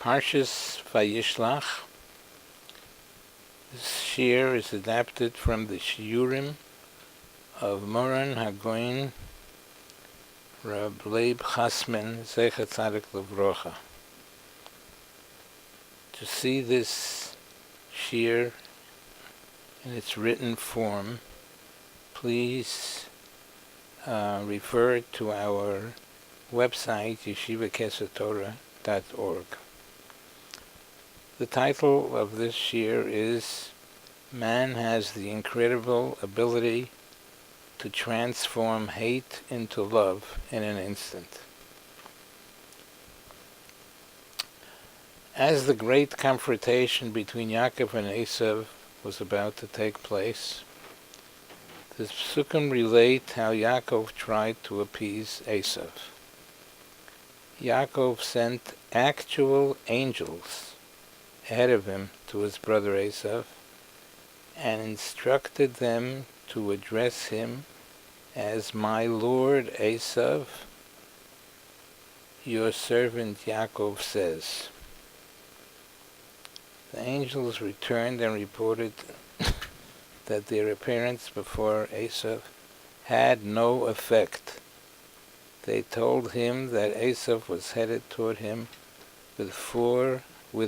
Parshat Vayislach. This shir is adapted from the shiurim of Moran Hagoyin Rab Leib Chasman Zecher Tzadik Levrocha. To see this shir in its written form, please refer to our website yeshivakesatorah.org. The title of this shir is Man Has the Incredible Ability to Transform Hate into Love in an Instant. As the great confrontation between Yaakov and Esav was about to take place, the Psukim relate how Yaakov tried to appease Esav. Yaakov sent actual angels ahead of him to his brother Esav and instructed them to address him as my lord Esav, your servant Yaakov says. The angels returned and reported that their appearance before Esav had no effect. They told him that Esav was headed toward him with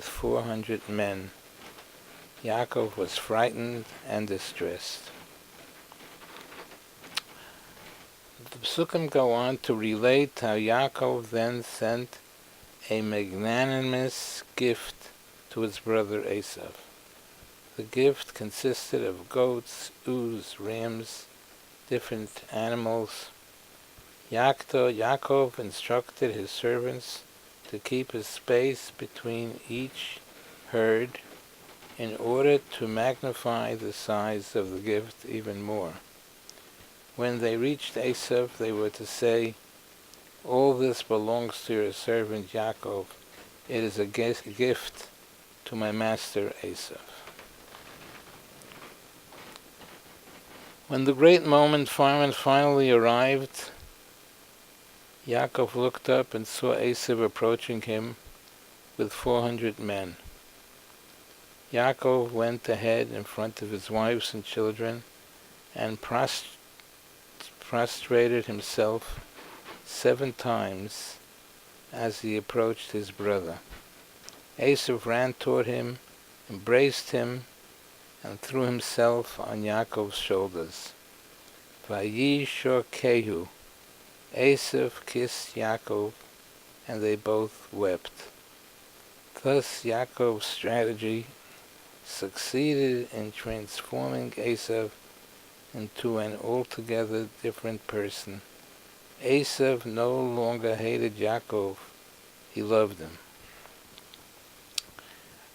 400 men. Yaakov was frightened and distressed. The Psukim go on to relate how Yaakov then sent a magnanimous gift to his brother Esav. The gift consisted of goats, ewes, rams, different animals. Yaakov instructed his servants to keep a space between each herd in order to magnify the size of the gift even more. When they reached Esav, they were to say, "All this belongs to your servant Yaakov. It is a gift to my master Esav." When the great moment finally arrived, Yaakov looked up and saw Esav approaching him with 400 men. Yaakov went ahead in front of his wives and children and prostrated himself 7 times as he approached his brother. Esav ran toward him, embraced him, and threw himself on Yaakov's shoulders. Vayishokehu. Esav kissed Yaakov, and they both wept. Thus Yaakov's strategy succeeded in transforming Esav into an altogether different person. Esav no longer hated Yaakov, he loved him.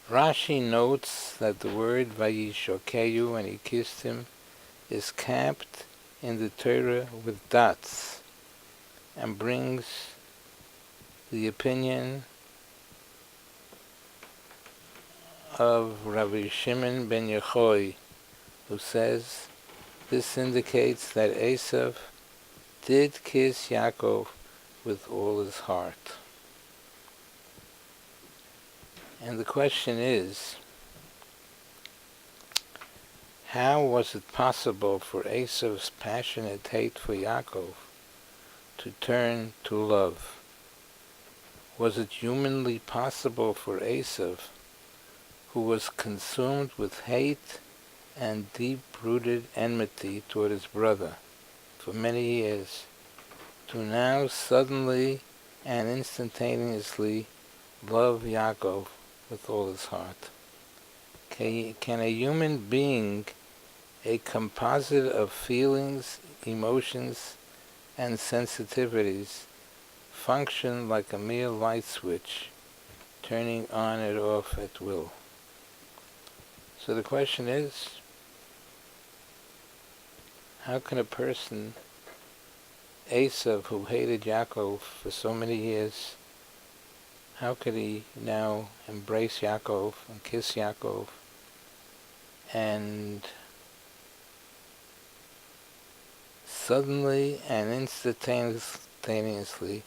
Rashi notes that the word Vayishokehu, when he kissed him, is capped in the Torah with dots, and brings the opinion of Rabbi Shimon ben Yochai, who says this indicates that Esav did kiss Yaakov with all his heart. And the question is, how was it possible for Esav's passionate hate for Yaakov to turn to love? Was it humanly possible for Esav, who was consumed with hate and deep-rooted enmity toward his brother for many years, to now suddenly and instantaneously love Yaakov with all his heart? Can a human being, a composite of feelings, emotions, and sensitivities, function like a mere light switch, turning on and off at will? So the question is, how can a person, Esav, who hated Yaakov for so many years, how could he now embrace Yaakov and kiss Yaakov and suddenly and instantaneously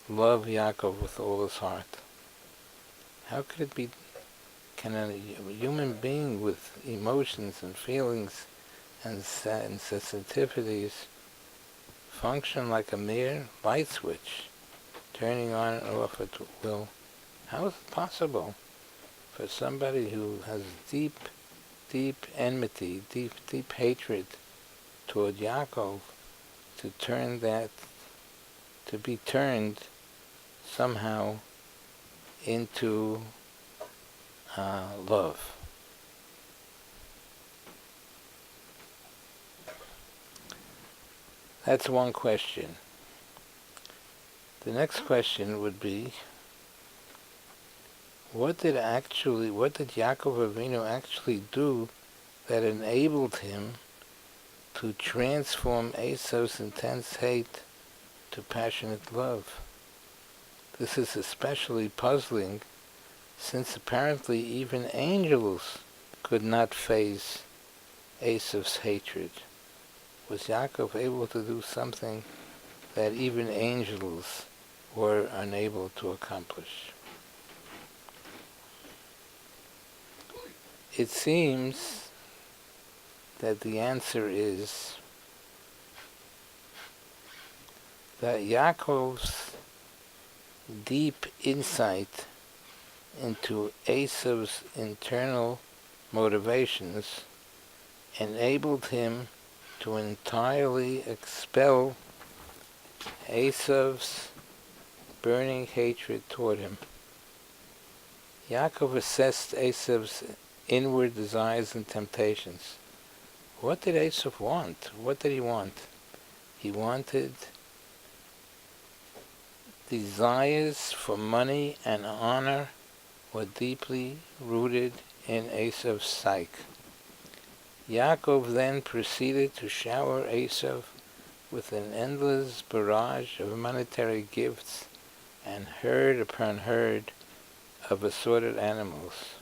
love Yaakov with all his heart? How could it be? Can a human being with emotions and feelings and sensitivities function like a mere light switch, turning on and off at will? How is it possible for somebody who has deep, deep enmity, deep hatred toward Yaakov to turn that, to be turned somehow into love? That's one question. The next question would be, what did Yaakov Avinu actually do that enabled him to transform Esau's intense hate to passionate love? This is especially puzzling since apparently even angels could not face Esau's hatred. Was Yaakov able to do something that even angels were unable to accomplish? It seems that the answer is that Yaakov's deep insight into Esau's internal motivations enabled him to entirely expel Esau's burning hatred toward him. Yaakov assessed Esau's inward desires and temptations. What did Esau want? What did he want? He wanted desires for money and honor were deeply rooted in Esau's psyche. Yaakov then proceeded to shower Esau with an endless barrage of monetary gifts and herd upon herd of assorted animals.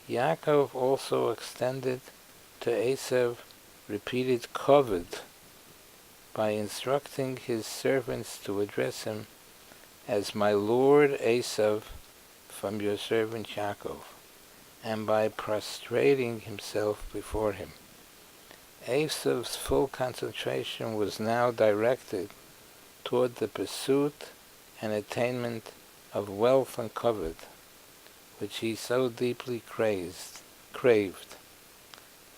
Yaakov also extended to Esau repeated kavod by instructing his servants to address him as my lord Esau from your servant Yaakov, and by prostrating himself before him. Esau's full concentration was now directed toward the pursuit and attainment of wealth and kavod, which he so deeply craved.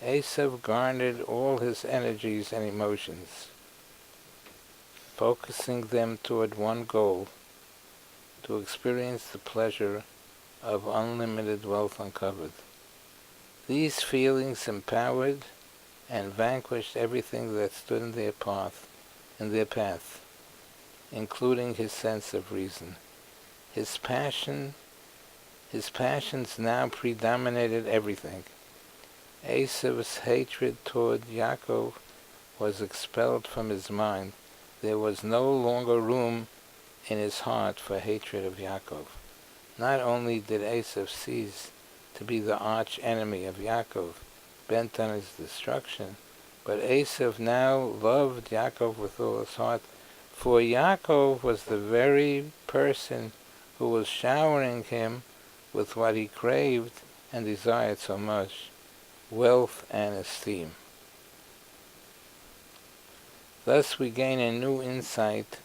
Esau garnered all his energies and emotions, focusing them toward one goal, to experience the pleasure of unlimited wealth and kavod. These feelings empowered and vanquished everything that stood in their path, including his sense of reason. His passions now predominated everything. Esau's hatred toward Yaakov was expelled from his mind. There was no longer room in his heart for hatred of Yaakov. Not only did Esau cease to be the arch enemy of Yaakov, bent on his destruction, but Esau now loved Yaakov with all his heart, for Yaakov was the very person who was showering him with what he craved and desired so much, wealth and esteem. Thus we gain a new insight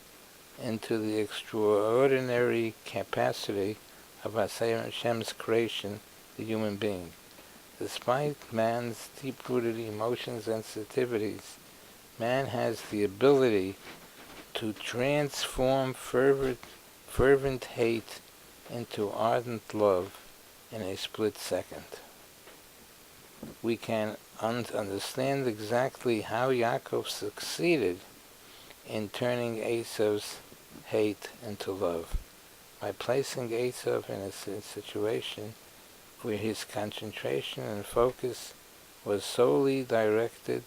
into the extraordinary capacity of Hashem's creation, the human being. Despite man's deep-rooted emotions and sensitivities, man has the ability to transform fervent hate into ardent love in a split second. We can understand exactly how Yaakov succeeded in turning Esau's hate into love, by placing Esau in a situation where his concentration and focus was solely directed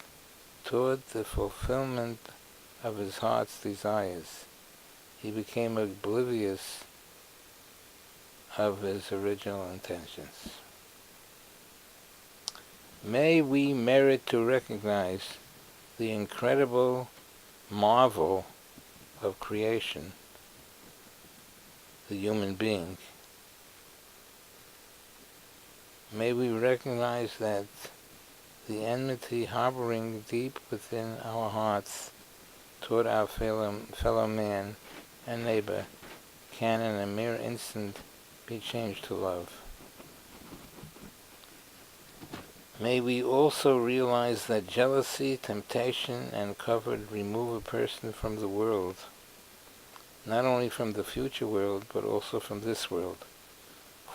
toward the fulfillment of his heart's desires. He became oblivious of his original intentions. May we merit to recognize the incredible marvel of creation, the human being, May we recognize that the enmity harboring deep within our hearts toward our fellow man and neighbor can in a mere instant be changed to love. May we also realize that jealousy, temptation, and covert remove a person from the world, not only from the future world, but also from this world.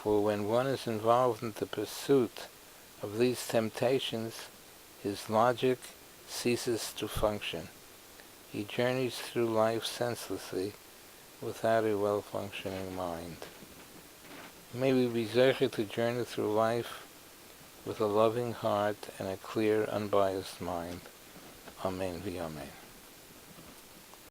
For when one is involved in the pursuit of these temptations, his logic ceases to function. He journeys through life senselessly, without a well-functioning mind. May we be zeicher to journey through life with a loving heart and a clear, unbiased mind. Amen v'amen.